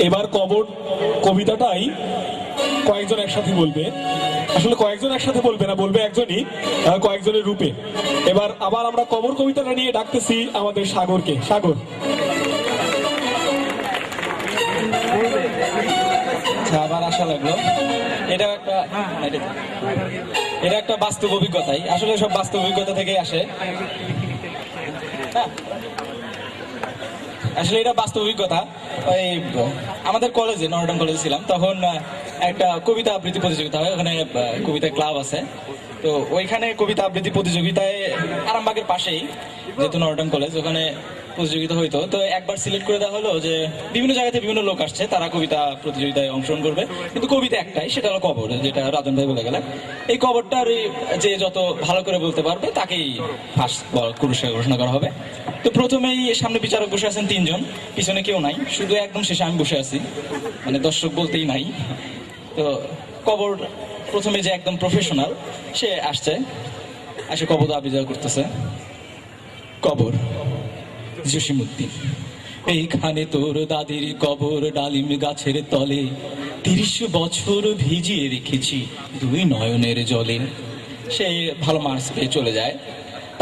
এবার কবর কবিতাটাই কয়েকজন একসাথে বলবে, আসলে কয়েকজন একসাথে বলবে না, বলবে একজনই কয়েকজনের রূপে। এবার আবার আমরা কবর কবিতাটা নিয়ে ডাকতেছি আমাদের সাগরকে। সাগর, আবার আশা লাগলো। এটা একটা বাস্তব অভিজ্ঞতাই, আসলে সব বাস্তব অভিজ্ঞতা থেকেই আসে। আসলে এটা বাস্তব অভিজ্ঞতা। ওই আমাদের কলেজে, নর্ডন কলেজে ছিলাম তখন, একটা কবিতা আবৃত্তি প্রতিযোগিতা হয়, ওখানে কবিতা ক্লাব আছে। তো ওইখানে কবিতা আবৃত্তি প্রতিযোগিতায় আরামবাগের পাশেই, যেহেতু নর্ডন কলেজ, ওখানে প্রতিযোগিতা হইতো। তো একবার সিলেক্ট করে দেওয়া হলো যে বিভিন্ন জায়গা থেকে বিভিন্ন লোক আসছে, তারা কবিতা প্রতিযোগিতায় অংশগ্রহণ করবে, কিন্তু কবিতা একটাই, সেটা হলো কবর, যেটা রাজন ভাই বলে গেলেন। এই কবরটার যে যত ভালো করে বলতে পারবে তাকেই ফার্স্ট পুরস্কার ঘোষণা করা হবে। তো প্রথমেই সামনে বিচারক বসে আছেন 3 জন, পিছনে কেউ নাই, শুধু একদম শেষে আমি বসে আছি, মানে দর্শক বলতেই নাই। তো কবর প্রথমে যে একদম প্রফেশনাল, সে আসছে, এসে কবর আবৃত্তি করতেছে। কবর, জসিমউদ্দিন। এইখানে তোর দাদির কবর, ডালিম গাছের তলে, 30 বছর ভিজিয়ে রেখেছি 2 নয়নের জলে। সে ভালো মার্কস পেয়ে চলে যায়।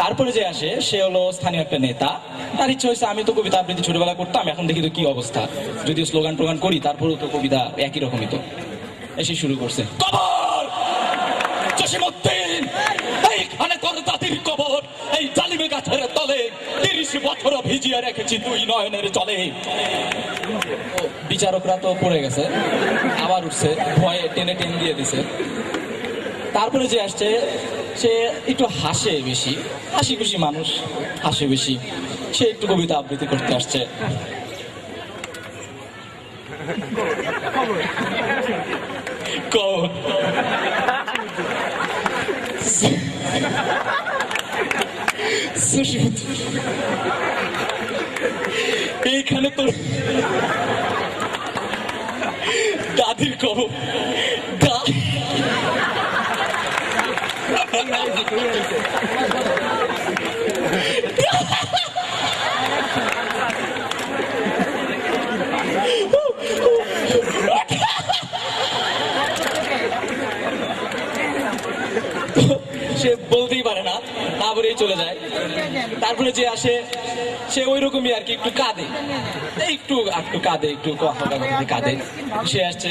তারপরে যে আসে সে হলো স্থানীয় একটা নেতা। তার ইচ্ছা হয়েছে, আমি তো কবিতা আবৃত্তি ছোটবেলা করতাম, এখন দেখি তো কি অবস্থা, যদিও স্লোগান টোগান করি তারপরেও তো কবিতা একই রকমই। তো এসে শুরু করছে, কবর, জসিমউদ্দিন, এইখানে তোর দাদির কবর, এই ডালিমে গাছের তলে, 30 বছর ভিজিয়ে রেখেছি 2 নয়নের জলে। বিচারকরা তো পড়ে গেছে, আবার উঠছে, ভয়ে টেনে দিয়ে দিছে। তারপরে যে আসছে সে একটু হাসে বেশি, হাসি খুশি মানুষ, হাসে বেশি। সে একটু কবিতা আবৃত্তি করতে আসছে। এইখানে তোর দাদির কবর, সে বলতেই পারে না, না বলেই চলে যায়। তারপরে যে আসে সে ওই রকমই আর কি, একটু কাঁদে, একটু কাঁদে, একটু কাঁদে। সে আসছে,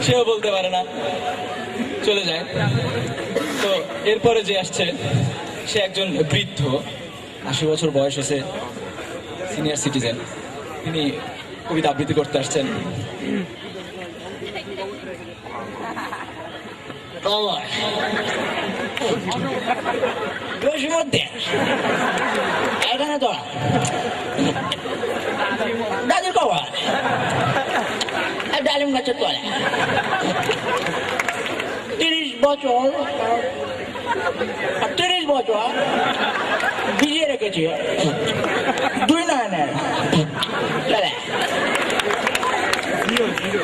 সেও বলতে পারে না, চলে যায়। তো এরপরে যে আসছে সে একজন বৃদ্ধ, 80 বছর বয়স হয়েছে, সিনিয়র সিটিজেন। তিনি কবিতা আবৃত্তি করতে আসছেন। এখানে তোরা দাদির কবর, ডালিম গাছের তলে 30 বছর ভিজিয়ে রেখেছি 2 নয়নের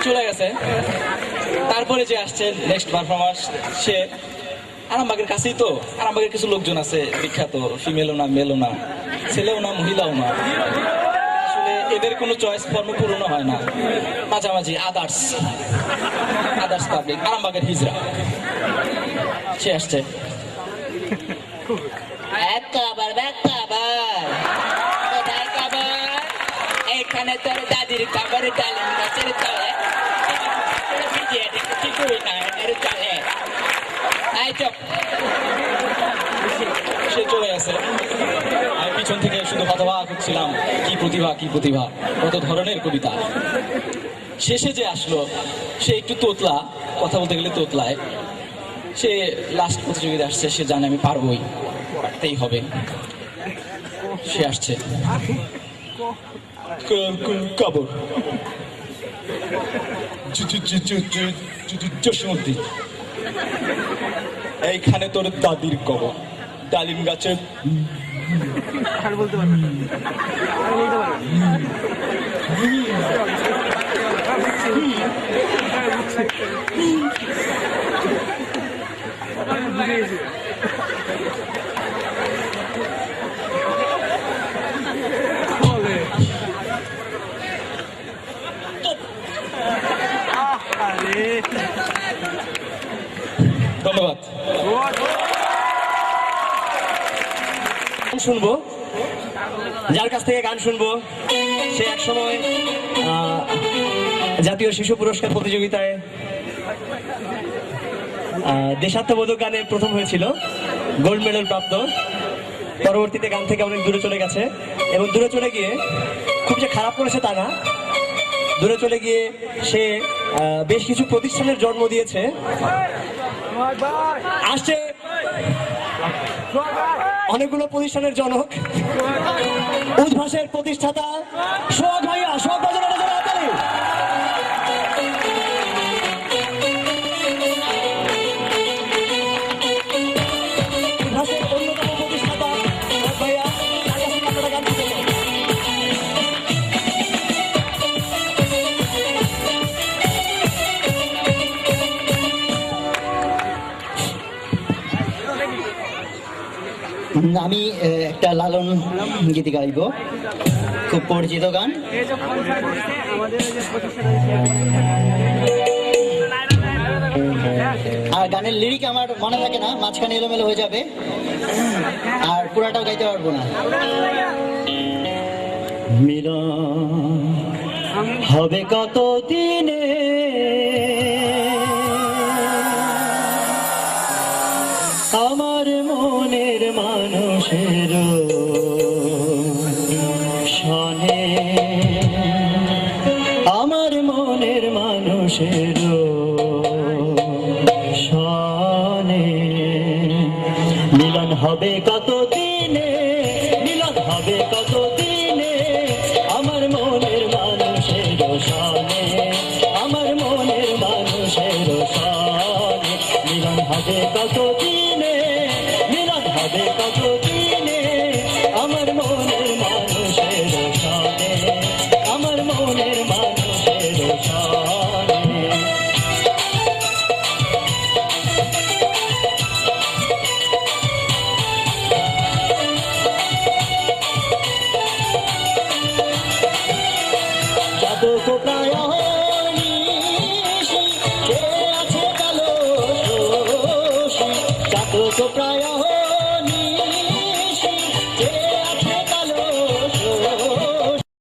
চলে গেছে। তারপরে যে আসছে নেক্সট পারফরমান্স, সে আরামবাগের কাছেই, তো আরামবাগের কিছু লোকজন আছে বিখ্যাত, ফিমেলও না, মেলও না, ছেলেও না, মহিলাও না, আসলে এদের কোনো চয়েস ফর্ম পূরণ হয় না, মাঝামাঝি আদার্স পাবলিক, আরামবাগের হিজড়া। সে আসছে, এইখানে তোর দাদির কবর, ডালিম গাছের তলে, ভিজিয়ে রেখেছি 2 নয়নের জলে। সে চলে গেছে। আমি পিছন থেকে শুধু হতবাক হচ্ছিলাম, কি প্রতিভা, কত ধরনের কবিতা। শেষে যে আসলো সে একটু তোতলা, কথা বলতে গেলে তোতলায়। সে লাস্ট প্রতিযোগিতা আসছে, সে জানে আমি পারবই, পারতেই হবে। সে আসছে, কবর, জসিমউদ্দিন, এইখানে তোর দাদির কবর ডালিম গাছে ধন্যবাদ। গান শুনবো, যার কাছ থেকে গান শুনবো সে একসময় জাতীয় শিশু পুরস্কার প্রতিযোগিতায় দেশাত্মবোধক গানে প্রথম হয়েছিল, গোল্ড মেডেল প্রাপ্ত। পরবর্তীতে গান থেকে অনেক দূরে চলে গেছে এবং দূরে চলে গিয়ে খুব যে খারাপ করেছে তা না, দূরে চলে গিয়ে সে বেশ কিছু প্রতিষ্ঠানের জন্ম দিয়েছে। আসছে অনেকগুলো প্রতিষ্ঠানের জনক, উদ্ভাসের প্রতিষ্ঠাতা সোহাগ ভাইয়া। সোহাগ বাজারের জন্য হাততালি। উদ্ভাসের অন্যতম প্রতিষ্ঠাতা সোহাগ ভাইয়া, তার কাছে আপনারা গান শুনতে চান। আমি একটা লালন গীতি গাইব, খুব পরিচিত গান। আর গানের লিরিক আমার মনে থাকে না, মাঝখানে এলোমেলো হয়ে যাবে, আর পুরাটাও গাইতে পারবো না। মিলন হবে কত দিনে, আমার মনের মানুষের সনে, আমার মনের মানুষের সনে মিলন হবে কত দিনে, মিলন হবে কত দিনে, আমার মনের মানুষের সনে, আমার মনের মানুষের সনে মিলন হবে কত দিনে, মিলন হবে কত দিনে, আমার মনের মানুষের সনে, আমার মনের মানুষের সনে। যাদব প্রায় নিশি, কে আছে কালো শোষী, যাদব প্রায়